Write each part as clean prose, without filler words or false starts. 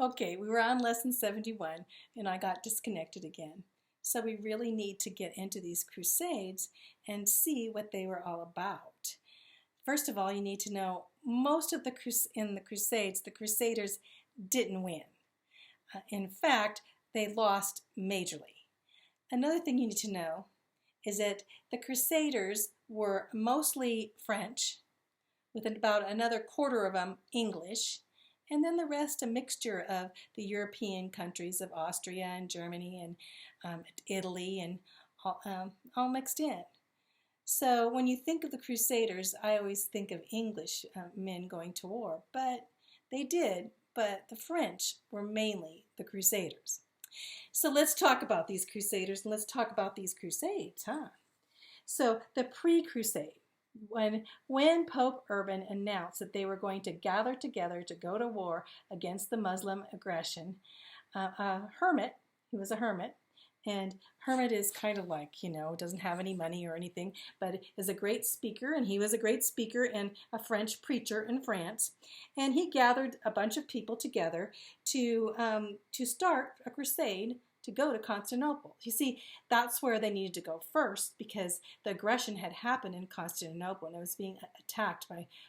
Okay, we were on lesson 71 and I got disconnected again. So we really need to get into these crusades and see what they were all about. First of all, you need to know most of in the crusades, the crusaders didn't win. In fact, they lost majorly. Another thing you need to know is that the crusaders were mostly French, with about another quarter of them English, and then the rest a mixture of the European countries of Austria and Germany and Italy and all mixed in. So when you think of the Crusaders, I always think of English men going to war, but they did, but the French were mainly the Crusaders. So let's talk about these Crusaders and let's talk about these Crusades, huh? So the pre-Crusade, when Pope Urban announced that they were going to gather together to go to war against the Muslim aggression, a hermit, he was a hermit, and hermit is kind of like, doesn't have any money or anything, but is a great speaker, and he was a great speaker and a French preacher in France. And he gathered a bunch of people together to start a crusade to go to Constantinople. You see, that's where they needed to go first because the aggression had happened in Constantinople and it was being attacked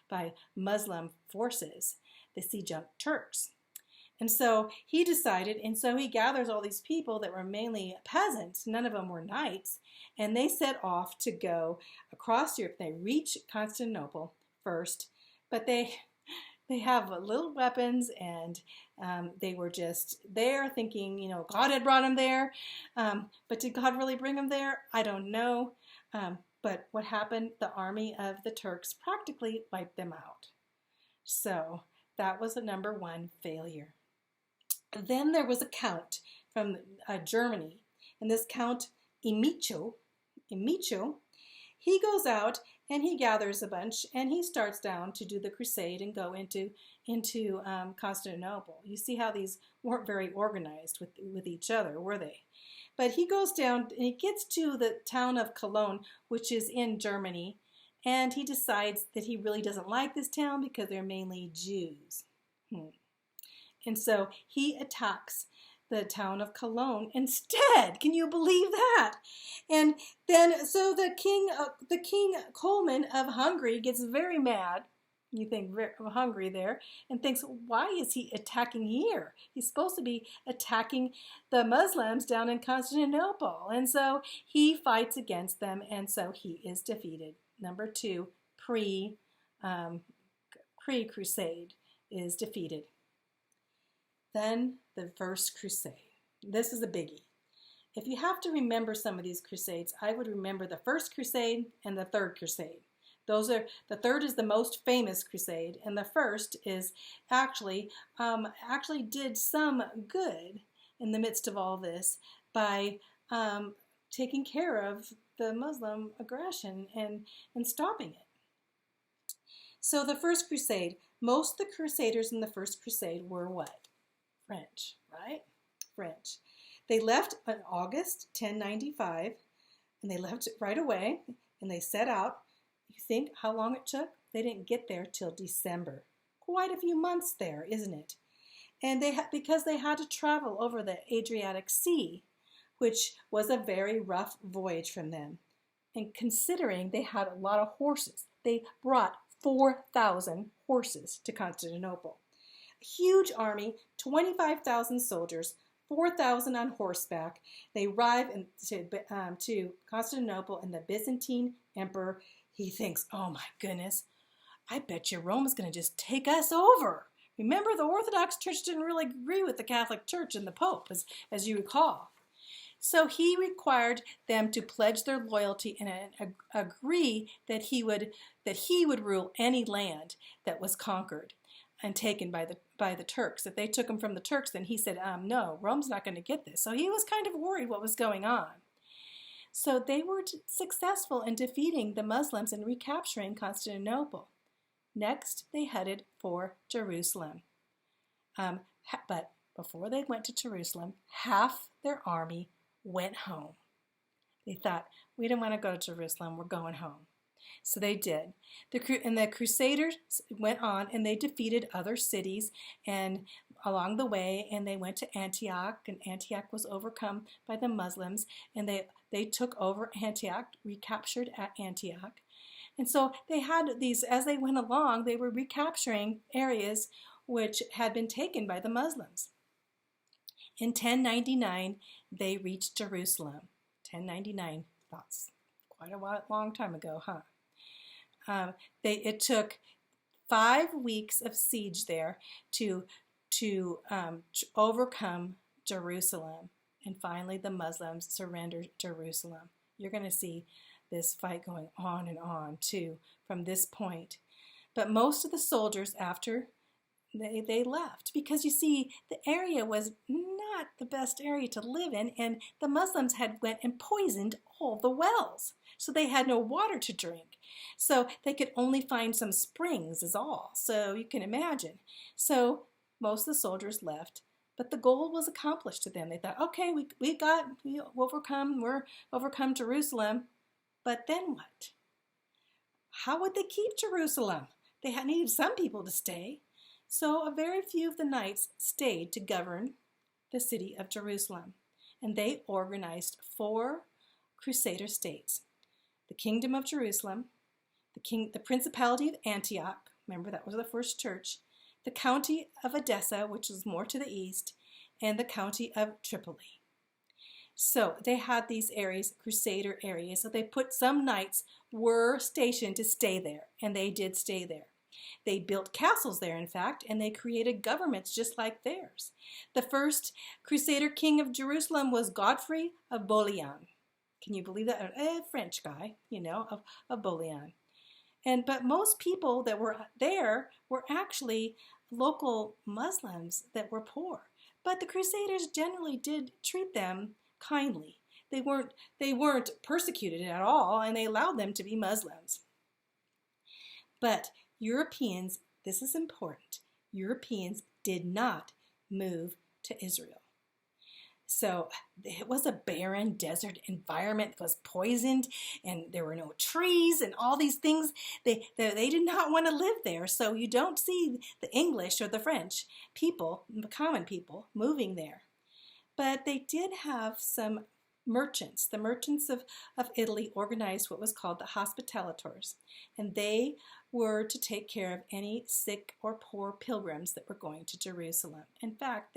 by Muslim forces, the Seljuk Turks. And so he decided, and so he gathers all these people that were mainly peasants, none of them were knights, and they set off to go across Europe. They reach Constantinople first, but they have little weapons, and they were just there thinking, God had brought them there. But did God really bring them there? I don't know. But what happened? The army of the Turks practically wiped them out. So that was the number one failure. Then there was a count from Germany, and this Count Emicho, he goes out and he gathers a bunch and he starts down to do the crusade and go into Constantinople. You see how these weren't very organized with each other, were they? But he goes down and he gets to the town of Cologne, which is in Germany, and he decides that he really doesn't like this town because they're mainly Jews. And so he attacks the town of Cologne instead. Can you believe that? And then, so the king Coleman of Hungary gets very mad. You think of Hungary there, and thinks, why is he attacking here? He's supposed to be attacking the Muslims down in Constantinople. And so he fights against them, and so he is defeated. Number two, pre-crusade is defeated. Then the First Crusade. This is a biggie. If you have to remember some of these crusades, I would remember the First Crusade and the Third Crusade. The third is the most famous crusade, and the first is actually did some good in the midst of all this by taking care of the Muslim aggression and stopping it. So the First Crusade, most of the crusaders in the First Crusade were what? French, right? French. They left in August 1095, and they left right away, and they set out. You think how long it took? They didn't get there till December. Quite a few months there, isn't it? And because they had to travel over the Adriatic Sea, which was a very rough voyage from them. And considering they had a lot of horses, they brought 4,000 horses to Constantinople. Huge army, 25,000 soldiers, 4,000 on horseback. They arrive to Constantinople, and the Byzantine emperor, he thinks, oh my goodness, I bet you Rome is going to just take us over. Remember, the Orthodox Church didn't really agree with the Catholic Church and the Pope, as you recall. So he required them to pledge their loyalty and agree that he would rule any land that was conquered and taken by the Turks. If they took him from the Turks, then he said, no, Rome's not going to get this. So he was kind of worried what was going on. So they were successful in defeating the Muslims and recapturing Constantinople. Next, they headed for Jerusalem. But before they went to Jerusalem, half their army went home. They thought, we don't want to go to Jerusalem, we're going home. So they did. The Crusaders went on and they defeated other cities, and along the way, and they went to Antioch, and Antioch was overcome by the Muslims, and they took over Antioch, recaptured at Antioch. And so they had these, as they went along, they were recapturing areas which had been taken by the Muslims. In 1099, they reached Jerusalem. 1099, that's quite a long time ago, huh? It took 5 weeks of siege there to overcome Jerusalem. And finally, the Muslims surrendered Jerusalem. You're going to see this fight going on and on, too, from this point. But most of the soldiers, after they left, because you see, the area was not the best area to live in, and the Muslims had went and poisoned all the wells. So they had no water to drink. So they could only find some springs is all. So you can imagine. So most of the soldiers left, but the goal was accomplished to them. They thought, okay, we overcome Jerusalem, but then what? How would they keep Jerusalem? They had needed some people to stay. So a very few of the knights stayed to govern the city of Jerusalem, and they organized 4 Crusader states: the Kingdom of Jerusalem, the Principality of Antioch, remember that was the first church, the County of Edessa, which was more to the east, and the County of Tripoli. So they had these areas, Crusader areas, so they put some knights were stationed to stay there, and they did stay there. They built castles there, in fact, and they created governments just like theirs. The first Crusader king of Jerusalem was Godfrey of Bouillon. Can you believe that? A French guy, of Bouillon. But most people that were there were actually local Muslims that were poor. But the Crusaders generally did treat them kindly. They weren't persecuted at all, and they allowed them to be Muslims. But Europeans, this is important, Europeans did not move to Israel. So it was a barren desert environment. It was poisoned, and there were no trees and all these things. They did not want to live there. So you don't see the English or the French people, the common people, moving there. But they did have some merchants. The merchants of Italy organized what was called the Hospitalitors, and they were to take care of any sick or poor pilgrims that were going to Jerusalem. In fact,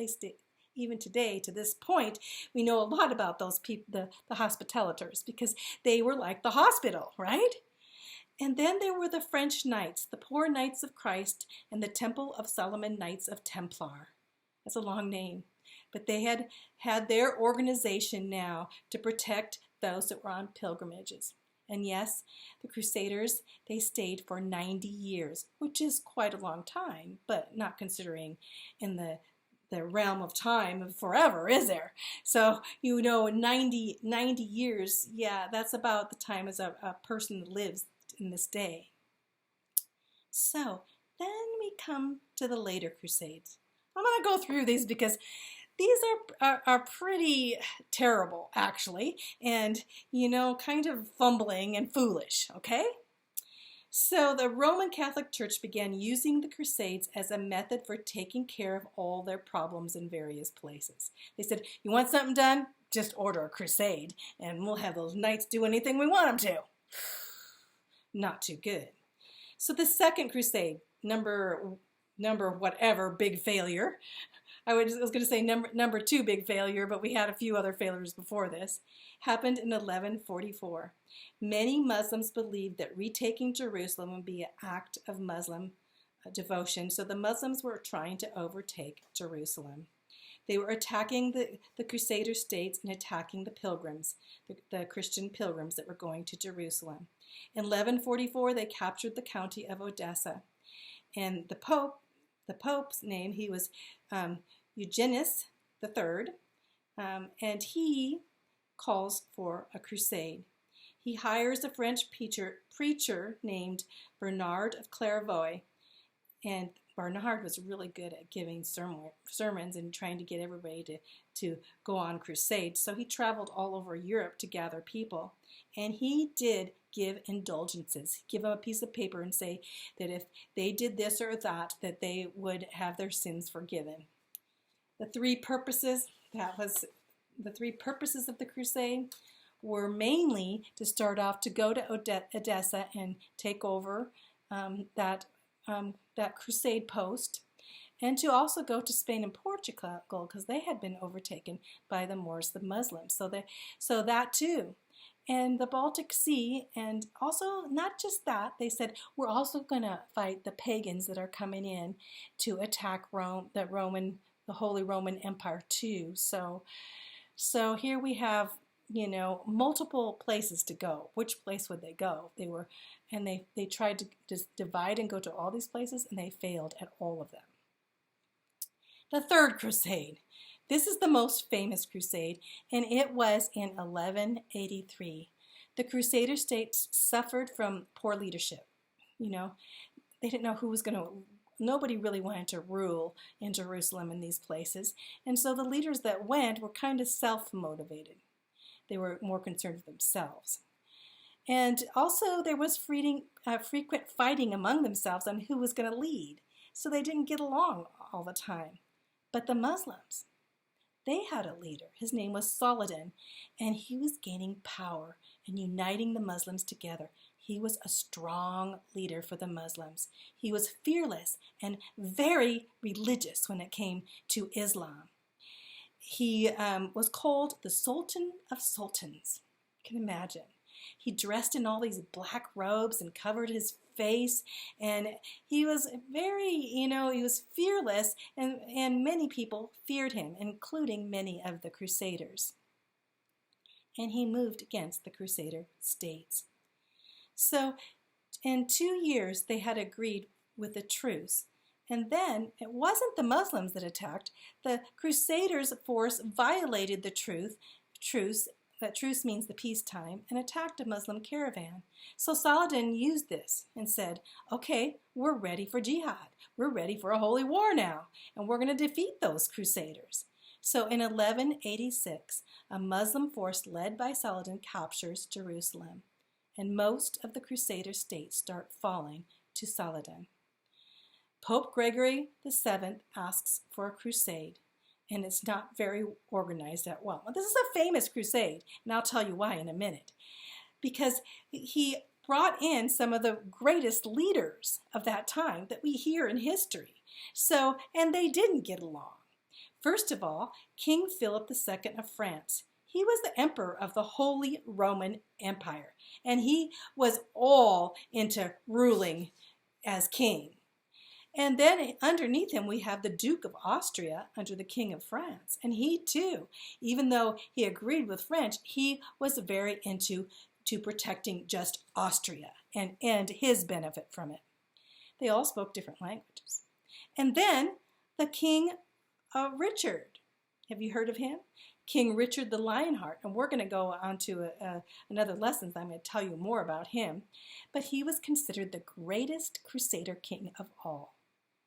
even today, to this point, we know a lot about those people, the Hospitalitors, because they were like the hospital, right? And then there were the French Knights, the Poor Knights of Christ, and the Temple of Solomon Knights of Templar. That's a long name. But they had their organization now to protect those that were on pilgrimages. And yes, the Crusaders, they stayed for 90 years, which is quite a long time, but not considering in the realm of time of forever, is there? So, 90 years, yeah, that's about the time as a person lives in this day. So, then we come to the later Crusades. I'm going to go through these because these are pretty terrible, actually, and, kind of fumbling and foolish, okay? So the Roman Catholic Church began using the Crusades as a method for taking care of all their problems in various places. They said, you want something done? Just order a crusade, and we'll have those knights do anything we want them to. Not too good. So the Second Crusade, number whatever, big failure. I was going to say number 2 big failure, but we had a few other failures before this, happened in 1144. Many Muslims believed that retaking Jerusalem would be an act of Muslim devotion, so the Muslims were trying to overtake Jerusalem. They were attacking the Crusader states and attacking the pilgrims, the Christian pilgrims that were going to Jerusalem. In 1144, they captured the county of Edessa, and the Pope's name, he was Eugenius III, and he calls for a crusade. He hires a French preacher named Bernard of Clairvaux, and Bernard was really good at giving sermons and trying to get everybody to go on crusades. So he traveled all over Europe to gather people, and he did give indulgences. Give them a piece of paper and say that if they did this or that they would have their sins forgiven. The three purposes, the three purposes of the crusade were mainly to start off to go to Edessa and take over that crusade post, and to also go to Spain and Portugal because they had been overtaken by the Moors, the Muslims. So that too. And the Baltic Sea, and also not just that, they said, we're also going to fight the pagans that are coming in to attack Rome, the Holy Roman Empire too. So here we have, multiple places to go. Which place would they go? They tried to just divide and go to all these places, and they failed at all of them. The Third Crusade. This is the most famous crusade, and it was in 1183. The Crusader states suffered from poor leadership. They didn't know who was going to, nobody really wanted to rule in Jerusalem and these places, and so the leaders that went were kind of self-motivated. They were more concerned with themselves. And also there was frequent fighting among themselves on who was going to lead, so they didn't get along all the time. But the Muslims, they had a leader. His name was Saladin, and he was gaining power and uniting the Muslims together. He was a strong leader for the Muslims. He was fearless and very religious when it came to Islam. He was called the Sultan of Sultans. You can imagine. He dressed in all these black robes and covered his face, and he was very, he was fearless, and many people feared him, including many of the Crusaders. And he moved against the Crusader states. So in 2 years, they had agreed with a truce. And then it wasn't the Muslims that attacked. The Crusaders' force violated the truce. That truce means the peacetime, and attacked a Muslim caravan. So Saladin used this and said, okay, we're ready for jihad. We're ready for a holy war now, and we're going to defeat those Crusaders. So in 1186, a Muslim force led by Saladin captures Jerusalem, and most of the Crusader states start falling to Saladin. Pope Gregory VII asks for a crusade, and it's not very organized at well. This is a famous crusade, and I'll tell you why in a minute. Because he brought in some of the greatest leaders of that time that we hear in history. And they didn't get along. First of all, King Philip II of France. He was the emperor of the Holy Roman Empire, and he was all into ruling as king. And then underneath him, we have the Duke of Austria under the King of France. And he too, even though he agreed with French, he was very into protecting just Austria and his benefit from it. They all spoke different languages. And then the King Richard. Have you heard of him? King Richard the Lionheart. And we're going to go on to another lesson. I'm going to tell you more about him. But he was considered the greatest Crusader king of all.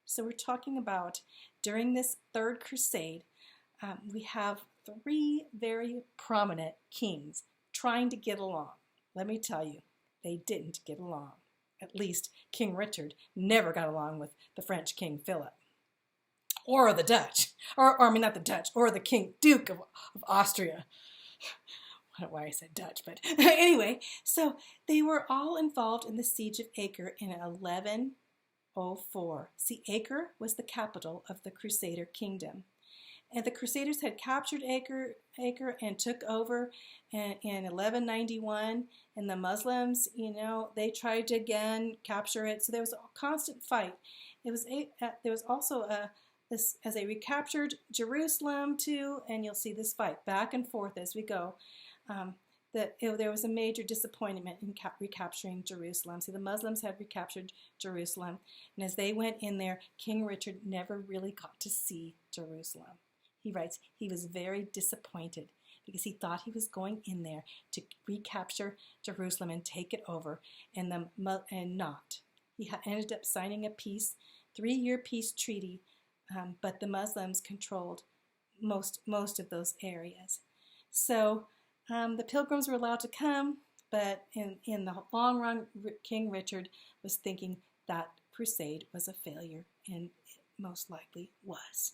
So we're talking about during this Third Crusade, we have 3 very prominent kings trying to get along. Let me tell you, they didn't get along. At least King Richard never got along with the French King Philip. Or the Dutch, not the Dutch, or the Duke of Austria. I don't know why I said Dutch, but anyway, so they were all involved in the Siege of Acre in 1104. See, Acre was the capital of the Crusader kingdom. And the Crusaders had captured Acre and took over in 1191. And the Muslims, they tried to again capture it. So there was a constant fight. There was also as they recaptured Jerusalem too, and you'll see this fight back and forth as we go. There was a major disappointment in recapturing Jerusalem. See, the Muslims had recaptured Jerusalem, and as they went in there, King Richard never really got to see Jerusalem. He writes, he was very disappointed because he thought he was going in there to recapture Jerusalem and take it over, and not. He ended up signing a 3-year peace treaty, but the Muslims controlled most of those areas. So the pilgrims were allowed to come, but in the long run, King Richard was thinking that crusade was a failure, and it most likely was.